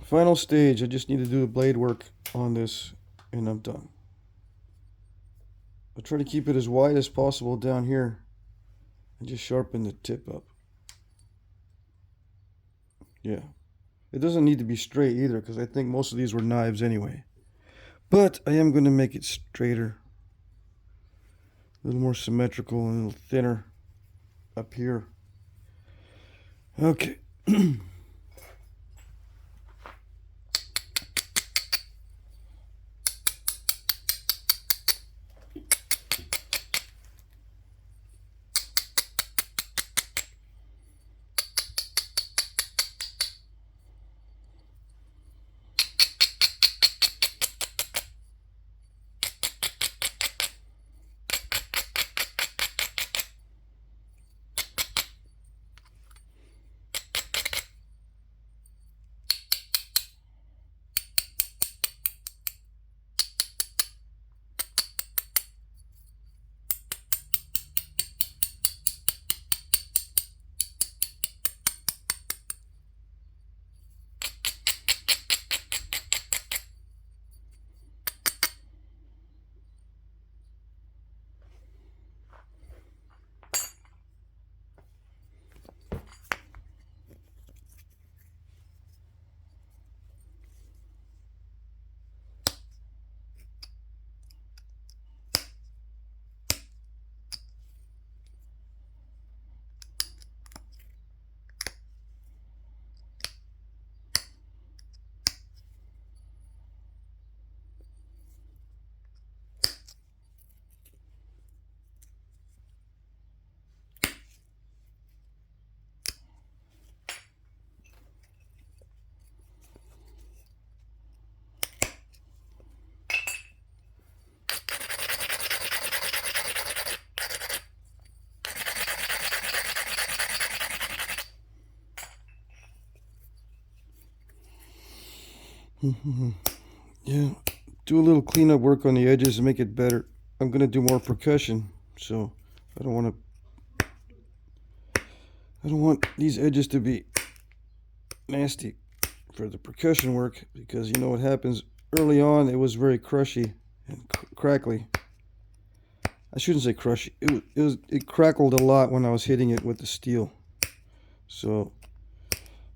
Final stage. I just need to do the blade work on this and I'm done. I'll try to keep it as wide as possible down here and just sharpen the tip up. Yeah. It doesn't need to be straight either because I think most of these were knives anyway. But I am going to make it straighter. A little more symmetrical and a little thinner up here. Okay. Yeah, do a little cleanup work on the edges and make it better. I'm gonna do more percussion, so I don't want to. I don't want these edges to be nasty for the percussion work because you know what happens early on. It was very crushy and crackly. I shouldn't say crushy. It crackled a lot when I was hitting it with the steel. So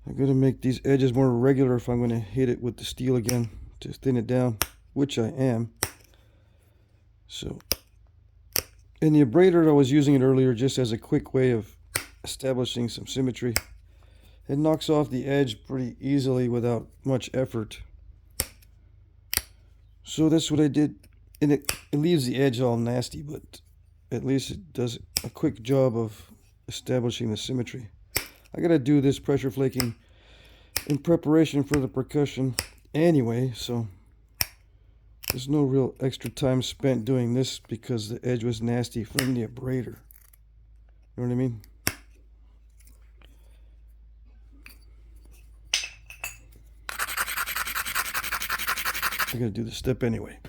I'm gonna make these edges more regular if I'm gonna hit it with the steel again to thin it down, which I am. So, in the abrader, I was using it earlier just as a quick way of establishing some symmetry. It knocks off the edge pretty easily without much effort. So that's what I did. And it leaves the edge all nasty, but at least it does a quick job of establishing the symmetry. I gotta do this pressure flaking in preparation for the percussion anyway, so there's no real extra time spent doing this because the edge was nasty from the abrader. You know what I mean? I gotta do the step anyway.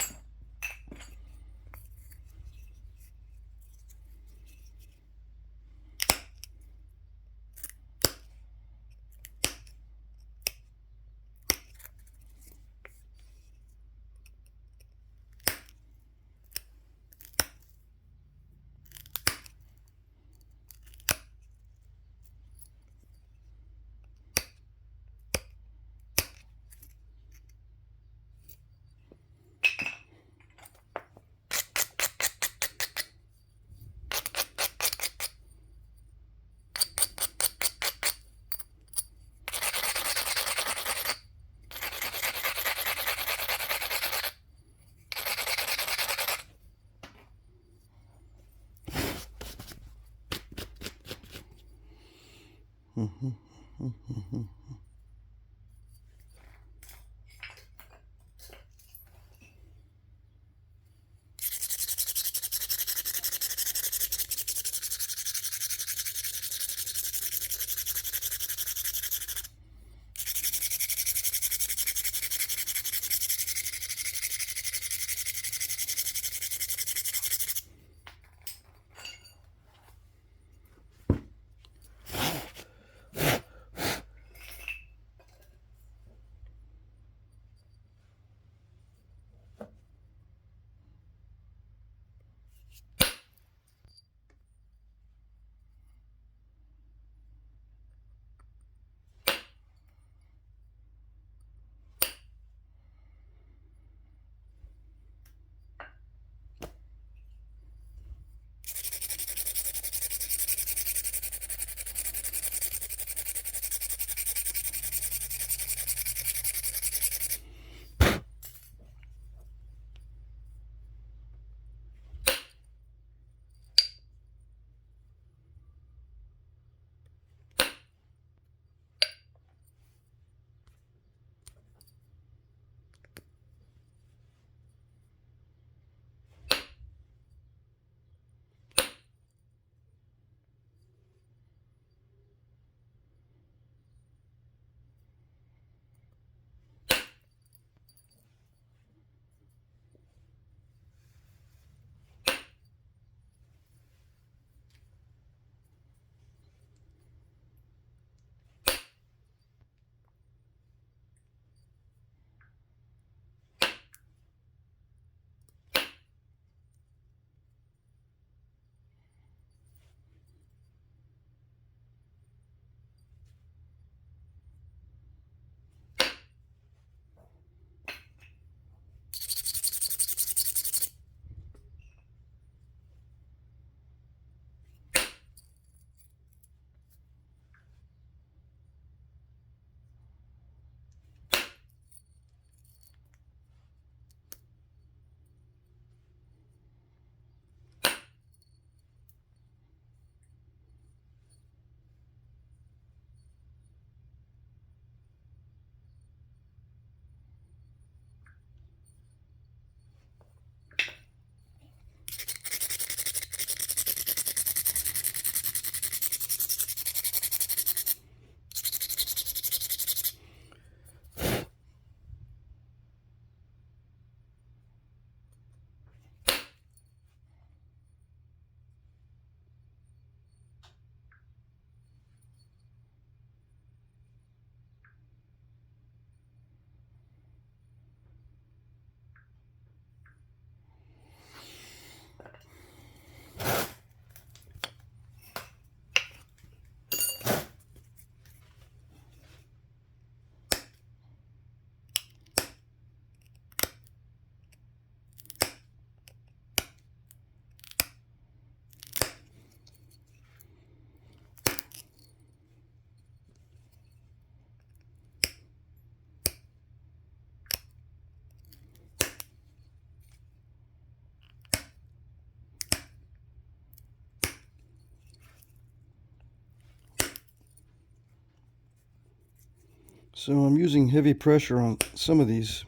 So I'm using heavy pressure on some of these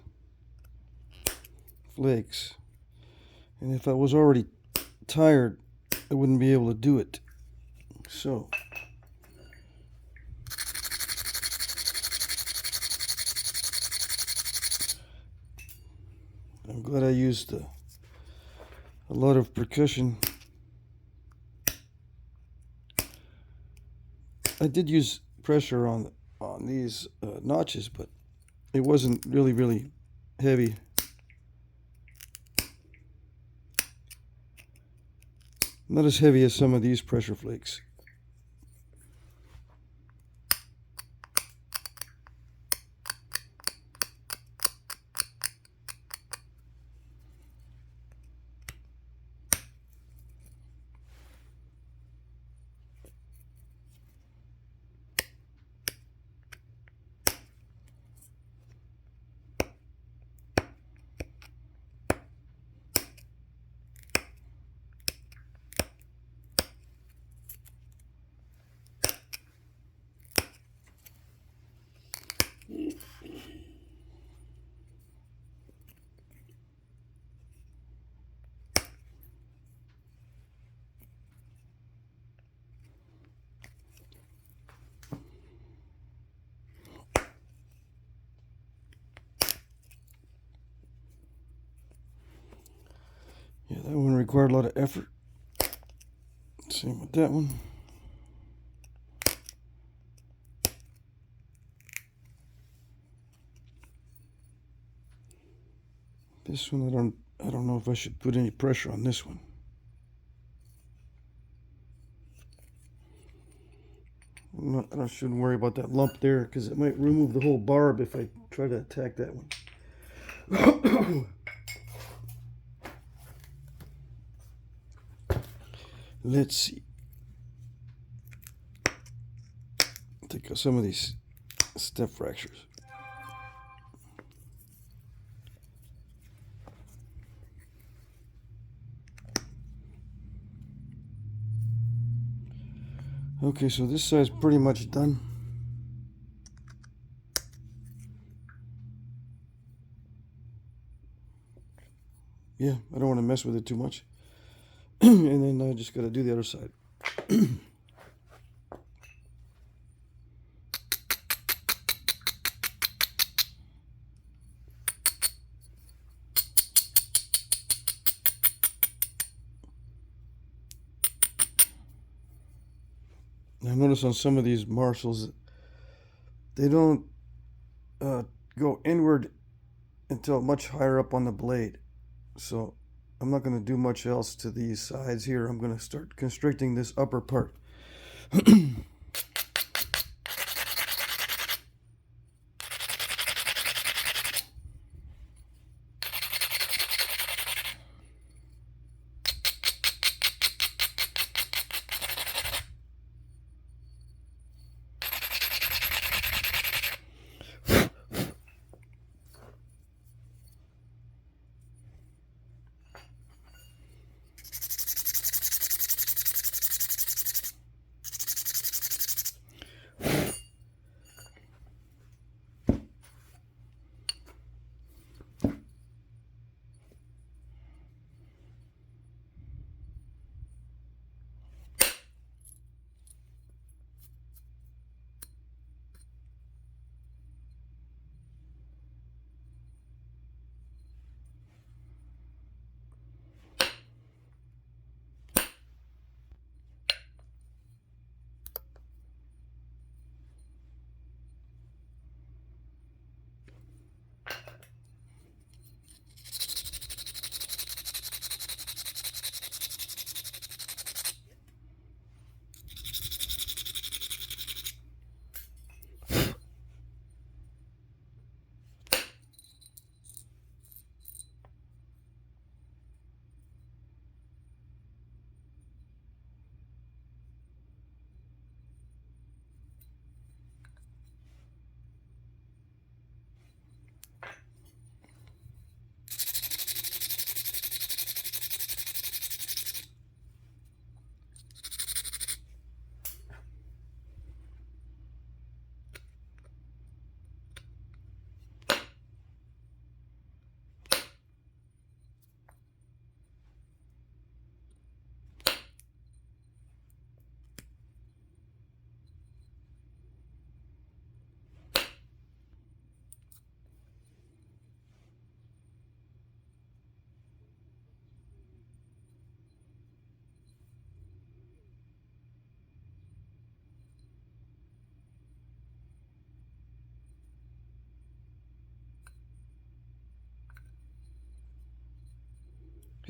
flakes. And if I was already tired, I wouldn't be able to do it. So I'm glad I used a lot of percussion. I did use pressure on these notches, but it wasn't really heavy. Not as heavy as some of these pressure flakes. Yeah, that one required a lot of effort. Same with that one. This one, I don't know if I should put any pressure on this one. I shouldn't worry about that lump there because it might remove the whole barb if I try to attack that one. Let's see. Take out some of these step fractures. Okay, so this side's pretty much done. Yeah, I don't want to mess with it too much. And then I just got to do the other side. I notice on some of these Marshalls, they don't go inward until much higher up on the blade. So I'm not going to do much else to these sides here. I'm going to start constricting this upper part.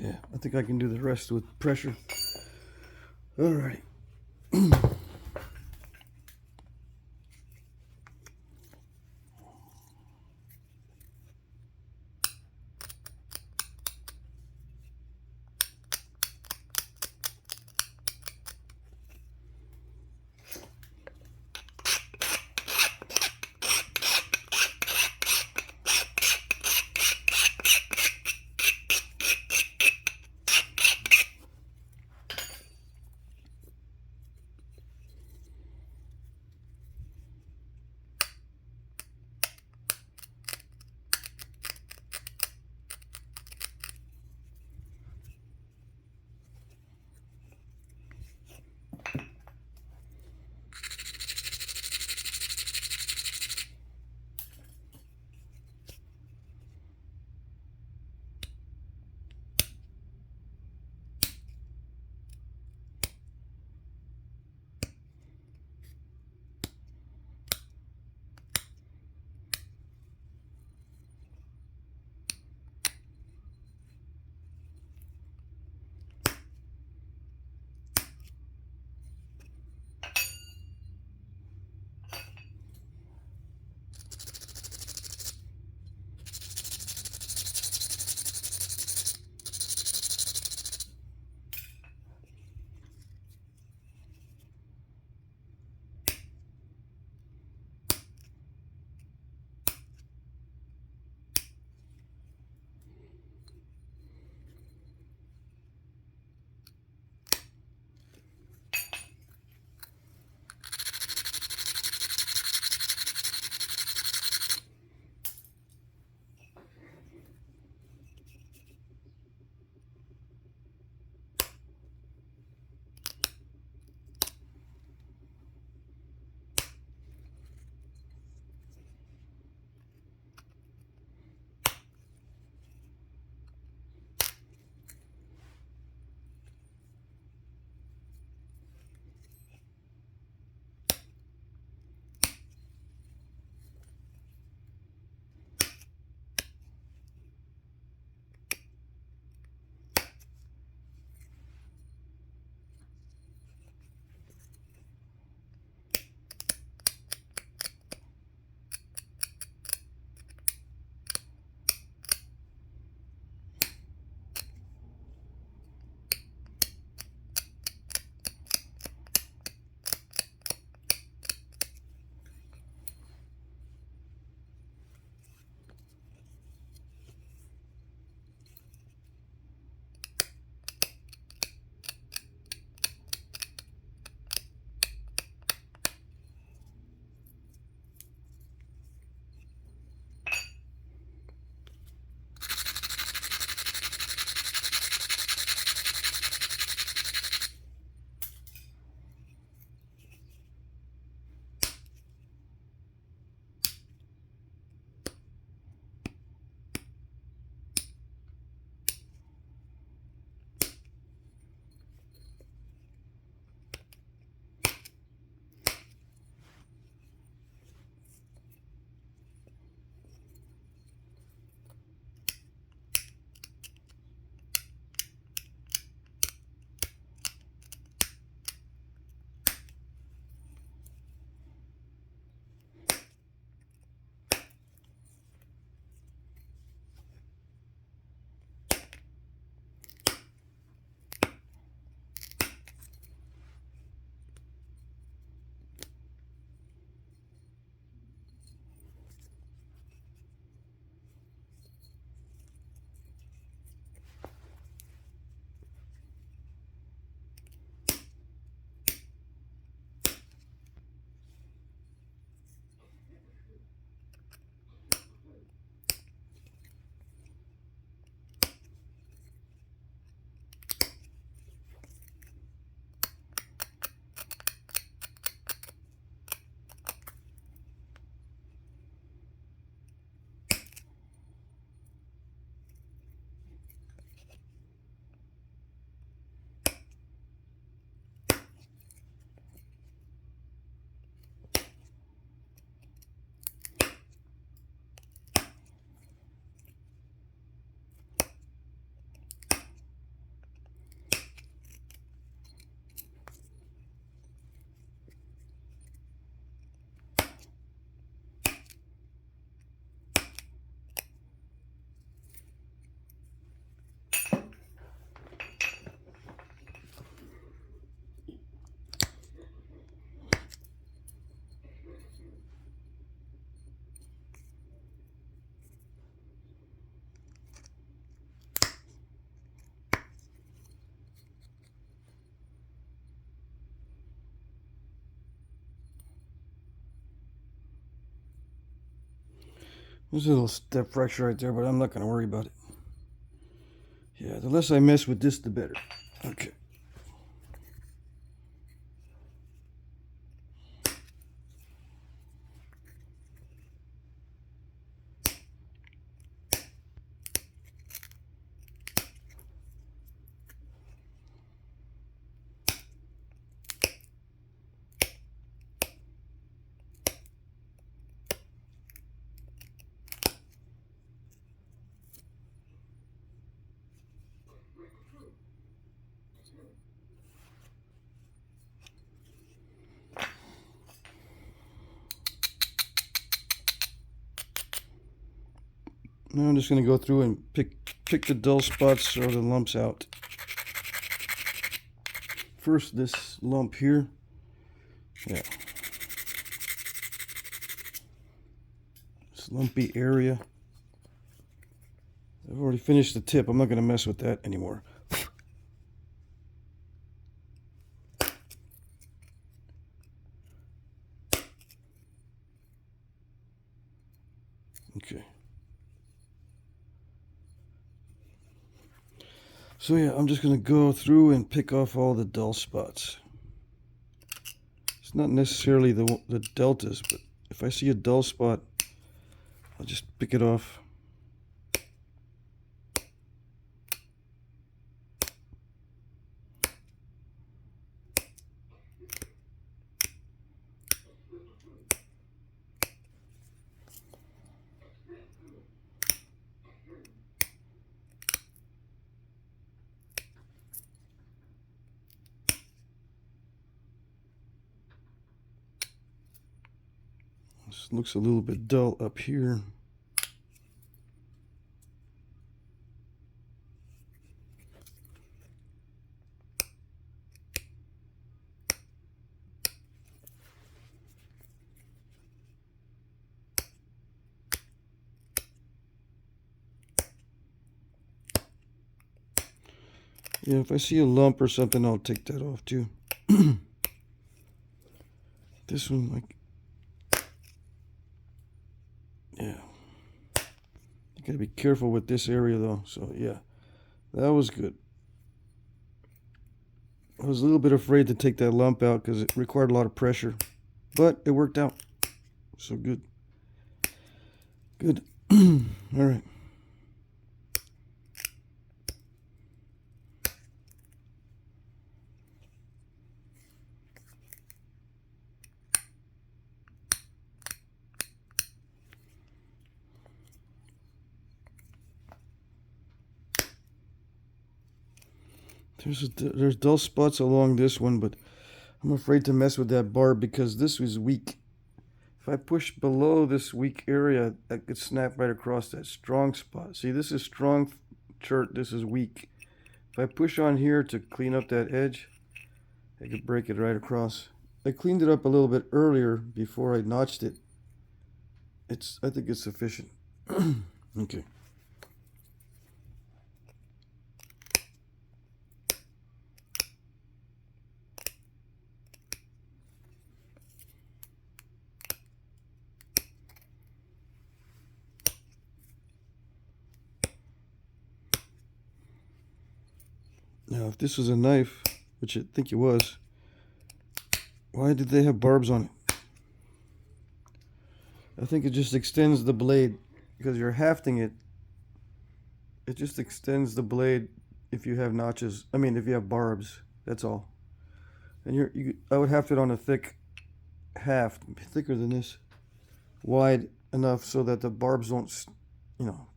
Yeah, I think I can do the rest with pressure. All right. There's a little step fracture right there, but I'm not going to worry about it. Yeah, the less I mess with this, the better. Okay. Now I'm just going to go through and pick the dull spots or the lumps out. First, this lump here. Yeah. This lumpy area. I've already finished the tip. I'm not going to mess with that anymore. Okay. So yeah, I'm just going to go through and pick off all the dull spots. It's not necessarily the deltas, but if I see a dull spot, I'll just pick it off. This looks a little bit dull up here. Yeah, if I see a lump or something, I'll take that off too. This one, like, yeah. You gotta be careful with this area though. So yeah, that was good. I was a little bit afraid to take that lump out because it required a lot of pressure, but it worked out. So good. Good. All right. There's dull spots along this one, but I'm afraid to mess with that barb because this is weak. If I push below this weak area, I could snap right across that strong spot. See, this is strong chert, this is weak. If I push on here to clean up that edge, I could break it right across. I cleaned it up a little bit earlier before I notched it. I think it's sufficient. Okay. Now, if this was a knife, which I think it was, why did they have barbs on it? I think it just extends the blade because you're hafting it. It just extends the blade if you have notches. I mean, if you have barbs, that's all. And I would haft it on a thick haft, thicker than this, wide enough so that the barbs don't,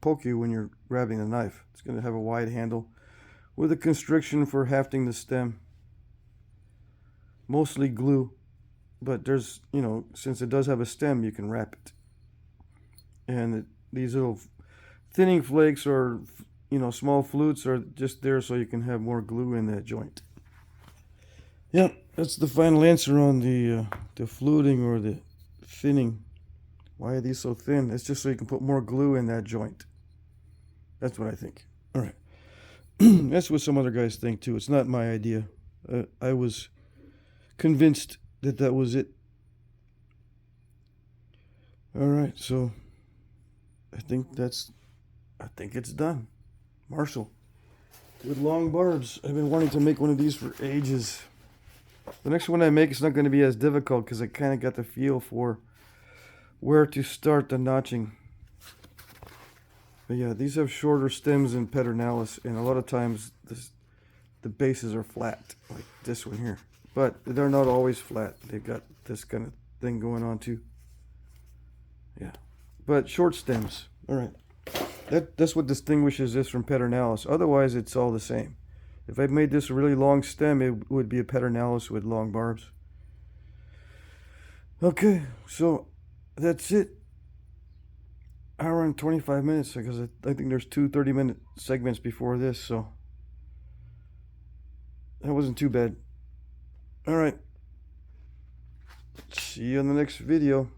poke you when you're grabbing the knife. It's going to have a wide handle with a constriction for hafting the stem. Mostly glue, but there's, since it does have a stem, you can wrap it. And these little thinning flakes or, small flutes are just there so you can have more glue in that joint. Yep, that's the final answer on the fluting or the thinning. Why are these so thin? It's just so you can put more glue in that joint. That's what I think. All right. That's what some other guys think too. It's not my idea. I was convinced that was it. All right, so I think it's done. Marshall, with long barbs. I've been wanting to make one of these for ages. The next one I make is not going to be as difficult because I kind of got the feel for where to start the notching. But yeah, these have shorter stems than Pedernales, and a lot of times the bases are flat, like this one here. But they're not always flat. They've got this kind of thing going on too. Yeah, but short stems. All right, that's what distinguishes this from Pedernales. Otherwise, it's all the same. If I made this a really long stem, it would be a Pedernales with long barbs. Okay, so that's it. Hour and 25 minutes, because I think there's two 30-minute segments before this, so that wasn't too bad. All right, see you in the next video.